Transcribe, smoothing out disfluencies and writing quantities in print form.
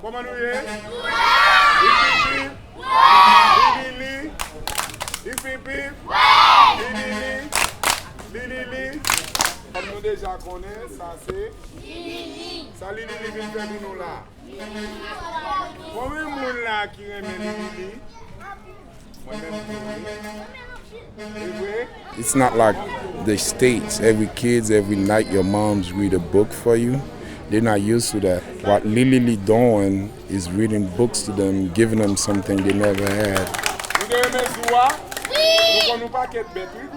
Comment nous y est? Comme nous déjà connaissons, ça c'est Lili. Ça Lili vient faire nous là. Combien de monde là qui aime Lili? It's not like the States. Every kids, every night your moms read a book for you. They're not used to that. What Lily doing is reading books to them, giving them something they never had. Vous devez mettre joie. Nous ne connaissons pas qu'être bête. Oui,